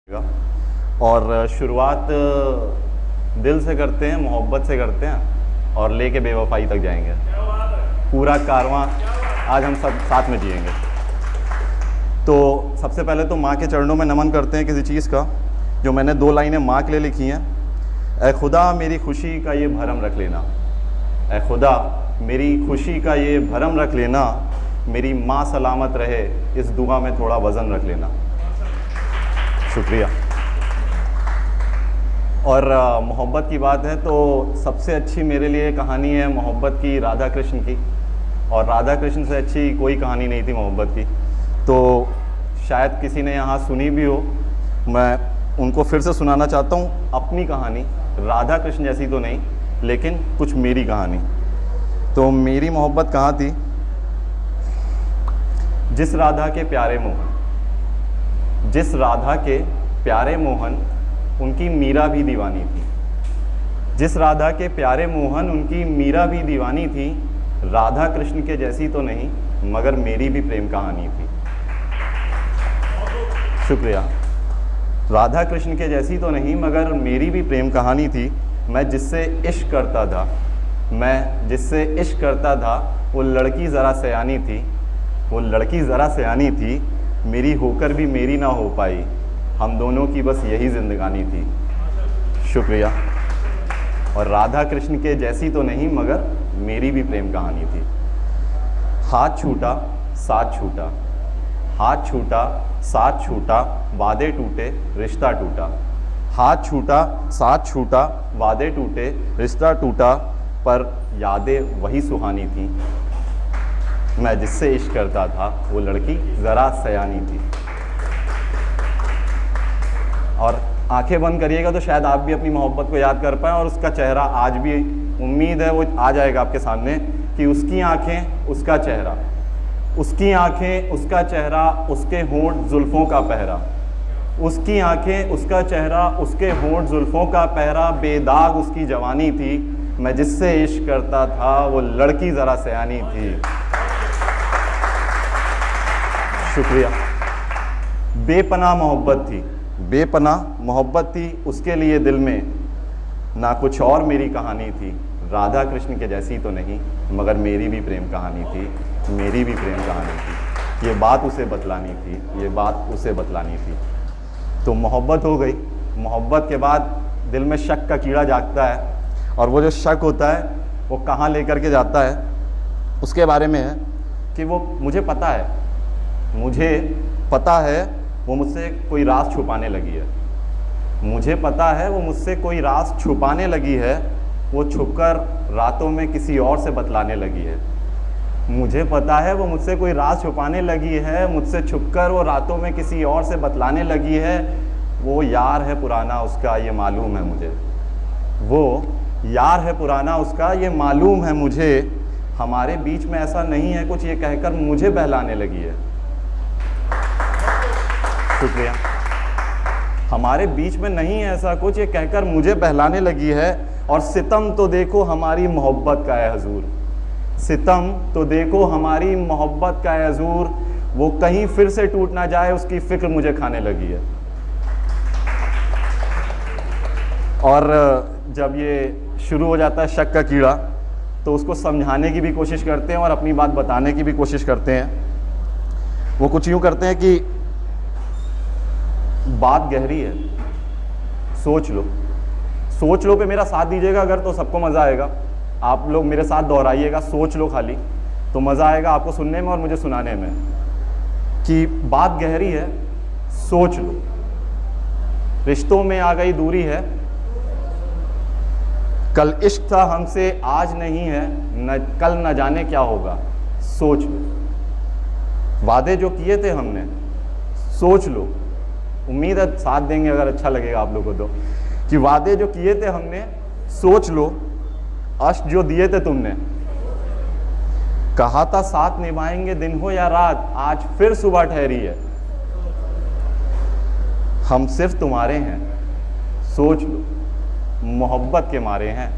और शुरुआत दिल से करते हैं, मोहब्बत से करते हैं और लेके बेवफाई तक जाएंगे। पूरा कारवां आज हम सब साथ में जिएंगे। तो सबसे पहले तो माँ के चरणों में नमन करते हैं किसी चीज़ का, जो मैंने 2 लाइनें माँ के लिए लिखी हैं। ऐ खुदा मेरी खुशी का ये भरम रख लेना, ऐ खुदा मेरी खुशी का ये भरम रख लेना, मेरी माँ सलामत रहे इस दुआ में थोड़ा वज़न रख लेना। शुक्रिया। और मोहब्बत की बात है तो सबसे अच्छी मेरे लिए कहानी है मोहब्बत की राधा कृष्ण की, और राधा कृष्ण से अच्छी कोई कहानी नहीं थी मोहब्बत की। तो शायद किसी ने यहाँ सुनी भी हो, मैं उनको फिर से सुनाना चाहता हूँ अपनी कहानी। राधा कृष्ण जैसी तो नहीं, लेकिन कुछ मेरी कहानी। तो मेरी मोहब्बत कहाँ थी? जिस राधा के प्यारे मोहन, जिस राधा के प्यारे मोहन उनकी मीरा भी दीवानी थी। जिस राधा के प्यारे मोहन उनकी मीरा भी दीवानी थी, राधा कृष्ण के जैसी तो नहीं मगर मेरी भी प्रेम कहानी थी। शुक्रिया। राधा कृष्ण के जैसी तो नहीं मगर मेरी भी प्रेम कहानी थी। मैं जिससे इश्क करता था, मैं जिससे इश्क करता था, वो लड़की ज़रा सयानी थी, वो लड़की ज़रा सयानी थी, मेरी होकर भी मेरी ना हो पाई, हम दोनों की बस यही ज़िंदगानी थी। शुक्रिया। और राधा कृष्ण के जैसी तो नहीं मगर मेरी भी प्रेम कहानी थी। हाथ छूटा साथ छूटा, हाथ छूटा साथ छूटा, वादे टूटे रिश्ता टूटा। हाथ छूटा साथ छूटा, वादे टूटे रिश्ता टूटा, पर यादें वही सुहानी थी। मैं जिससे इश्क करता था वो लड़की ज़रा सयानी थी। और आंखें बंद करिएगा तो शायद आप भी अपनी मोहब्बत को याद कर पाएँ, और उसका चेहरा आज भी उम्मीद है वो आ जाएगा आपके सामने कि उसकी आंखें उसका चेहरा, उसकी आंखें उसका चेहरा, उसके होंठ जुल्फ़ों का पहरा, उसकी आंखें उसका चेहरा, उसके होंठ जुल्फ़ों का पहरा, बेदाग उसकी जवानी थी। मैं जिससे इश्क करता था वो लड़की ज़रा सयानी थी। शुक्रिया। बेपनाह मोहब्बत थी, बेपनाह मोहब्बत थी, उसके लिए दिल में ना कुछ और मेरी कहानी थी। राधा कृष्ण के जैसी तो नहीं मगर मेरी भी प्रेम कहानी थी, मेरी भी प्रेम कहानी थी। ये बात उसे बतलानी थी, ये बात उसे बतलानी थी। तो मोहब्बत हो गई। मोहब्बत के बाद दिल में शक का कीड़ा जागता है, और वो जो शक होता है वो कहाँ लेकर के जाता है उसके बारे में है कि वो मुझे पता है, मुझे पता है वो मुझसे कोई राज छुपाने लगी है। मुझे पता है वो मुझसे कोई राज छुपाने लगी है, वो छुपकर रातों में किसी और से बतलाने लगी है। मुझे पता है वो मुझसे कोई राज छुपाने लगी है, मुझसे छुपकर वो रातों में किसी और से बतलाने लगी है। वो यार है पुराना उसका ये मालूम है मुझे, वो यार है पुराना उसका ये मालूम है मुझे। हमारे बीच में ऐसा नहीं है कुछ, ये कहकर मुझे बहलाने लगी है। शुक्रिया। हमारे बीच में नहीं है ऐसा कुछ, ये कहकर मुझे बहलाने लगी है। और सितम तो देखो हमारी मोहब्बत का है हजूर, सितम तो देखो हमारी मोहब्बत का है हजूर, वो कहीं फिर से टूट ना जाए उसकी फिक्र मुझे खाने लगी है। और जब ये शुरू हो जाता है शक का कीड़ा, तो उसको समझाने की भी कोशिश करते हैं और अपनी बात बताने की भी कोशिश करते हैं। वो कुछ यूँ करते हैं कि बात गहरी है, सोच लो, सोच लो पे मेरा साथ दीजिएगा अगर, तो सबको मज़ा आएगा। आप लोग मेरे साथ दोहराइएगा, सोच लो खाली, तो मज़ा आएगा आपको सुनने में और मुझे सुनाने में। कि बात गहरी है, सोच लो, रिश्तों में आ गई दूरी है, कल इश्क था हमसे आज नहीं है, न कल न जाने क्या होगा, सोच लो। वादे जो किए थे हमने, सोच लो, उम्मीद है साथ देंगे अगर अच्छा लगेगा आप लोगों को तो, कि वादे जो किए थे हमने, सोच लो। अश्क जो दिए थे तुमने, कहा था साथ निभाएंगे दिन हो या रात, आज फिर सुबह ठहरी है। हम सिर्फ तुम्हारे हैं, सोच लो, मोहब्बत के मारे हैं।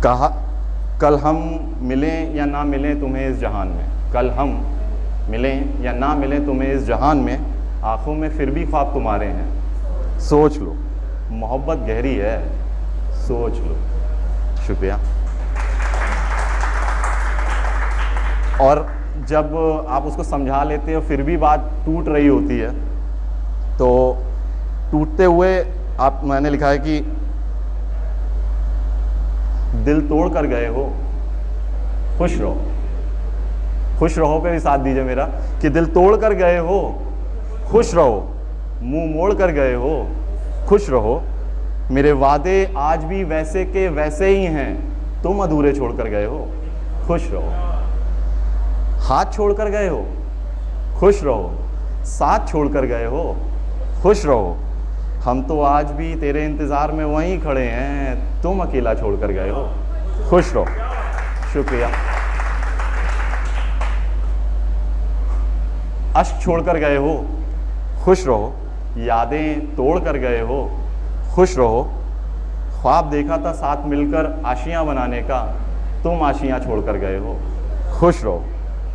कहा कल हम मिलें या ना मिलें तुम्हें इस जहान में, कल हम मिलें या ना मिलें तुम्हें इस जहान में, आंखों में फिर भी ख्वाब तुम्हारे हैं, सोच लो, मोहब्बत गहरी है, सोच लो। शुक्रिया। और जब आप उसको समझा लेते हो फिर भी बात टूट रही होती है, तो टूटते हुए मैंने लिखा है कि दिल तोड़ कर गए हो, खुश रहो। खुश रहो पे भी साथ दीजिए मेरा, कि दिल तोड़ कर गए हो, खुश रहो। मुंह मोड़ कर गए हो, खुश रहो। मेरे वादे आज भी वैसे के वैसे ही हैं, तुम अधूरे छोड़ कर गए हो, खुश रहो। हाथ छोड़ कर गए हो, खुश रहो। साथ छोड़ कर गए हो, खुश रहो। हम तो आज भी तेरे इंतज़ार में वहीं खड़े हैं, तुम अकेला छोड़ कर गए हो, खुश रहो। शुक्रिया। अश्क छोड़ कर गए हो, खुश रहो। यादें तोड़ कर गए हो, खुश रहो। ख्वाब देखा था साथ मिलकर आशियां बनाने का, तुम आशियां छोड़ कर गए हो, खुश रहो।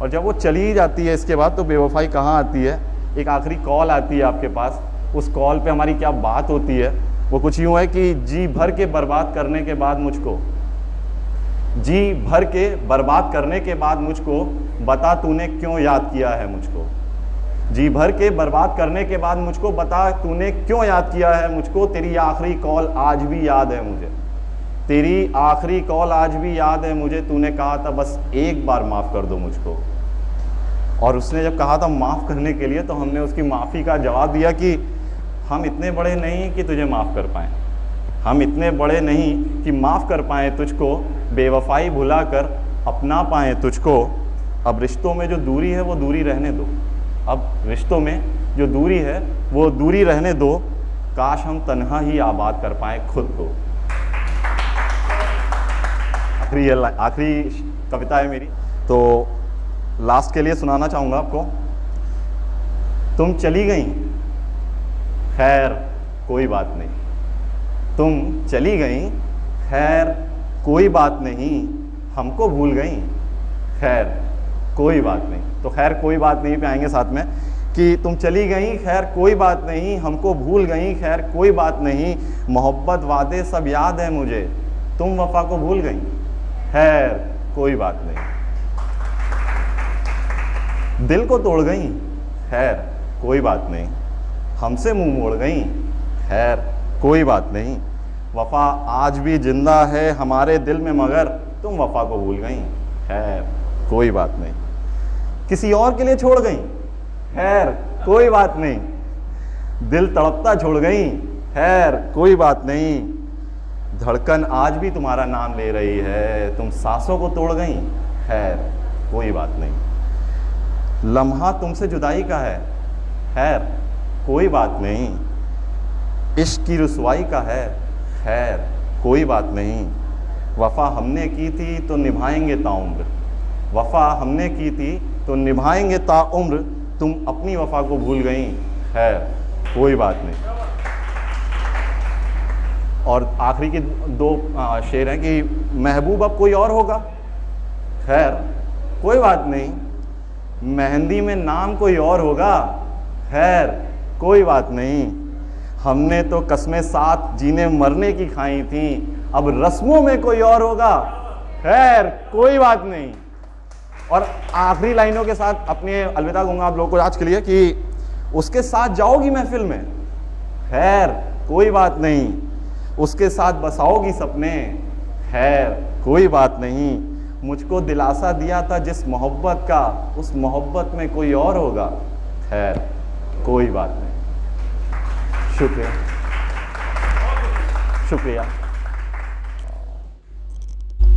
और जब वो चली जाती है इसके बाद, तो बेवफाई कहाँ आती है? एक आखिरी कॉल आती है आपके पास, उस कॉल पे हमारी क्या बात होती है? वो कुछ यूँ है कि जी भर के बर्बाद करने के बाद मुझको, जी भर के बर्बाद करने के बाद मुझको बता तूने क्यों याद किया है मुझको। जी भर के बर्बाद करने के बाद मुझको बता तूने क्यों याद किया है मुझको। तेरी आखिरी कॉल आज भी याद है मुझे, तेरी आखिरी कॉल आज भी याद है मुझे। तूने कहा था बस एक बार माफ़ कर दो मुझको। और उसने जब कहा था माफ़ करने के लिए, तो हमने उसकी माफ़ी का जवाब दिया कि हम इतने बड़े नहीं कि तुझे माफ़ कर पाएँ, हम इतने बड़े नहीं कि माफ़ कर पाएँ तुझको। बेवफाई भुला कर अपना पाएँ तुझको। अब रिश्तों में जो दूरी है वो दूरी रहने दो, अब रिश्तों में जो दूरी है वो दूरी रहने दो। काश हम तन्हा ही आबाद कर पाएँ खुद को। आखिरी कविता है मेरी, तो लास्ट के लिए सुनाना चाहूँगा आपको। तुम चली गई, खैर कोई बात नहीं। तुम चली गई, खैर कोई बात नहीं। हमको भूल गई, खैर कोई बात नहीं। तो खैर कोई बात नहीं पे आएंगे साथ में, कि तुम चली गई, खैर कोई बात नहीं। हमको भूल गई, खैर कोई बात नहीं। मोहब्बत वादे सब याद है मुझे, तुम वफा को भूल गई, खैर कोई बात नहीं। दिल को तोड़ गई, खैर कोई बात नहीं। हमसे मुंह मोड़ गई, खैर कोई बात नहीं। वफा आज भी जिंदा है हमारे दिल में, मगर तुम वफा को भूल गई, खैर कोई बात नहीं। किसी और के लिए छोड़ गई, खैर कोई बात नहीं। दिल तड़पता छोड़ गई, खैर कोई बात नहीं। धड़कन आज भी तुम्हारा नाम ले रही है, तुम सांसों को तोड़ गई, खैर कोई बात नहीं। लम्हा तुमसे जुदाई का है, खैर कोई बात नहीं। इश्क की रुसवाई का है, खैर कोई बात नहीं। वफ़ा हमने की थी तो निभाएंगे ताउम्र, वफ़ा हमने की थी तो निभाएंगे ताउम्र। तुम अपनी वफ़ा को भूल गई, खैर कोई बात नहीं। और आखिरी के दो शेर हैं कि महबूब अब कोई और होगा, खैर कोई बात नहीं। मेहंदी में नाम कोई और होगा, खैर कोई बात नहीं। हमने तो कस्में साथ जीने मरने की खाई थी, अब रस्मों में कोई और होगा, खैर कोई बात नहीं। और आखिरी लाइनों के साथ अपने अलविदा कहूँगा आप लोगों को आज के लिए, कि उसके साथ जाओगी महफिल में, खैर कोई बात नहीं। उसके साथ बसाओगी सपने, खैर कोई बात नहीं। मुझको दिलासा दिया था जिस मोहब्बत का, उस मोहब्बत में कोई और होगा, खैर कोई बात नहीं। शुक्रिया, शुक्रिया।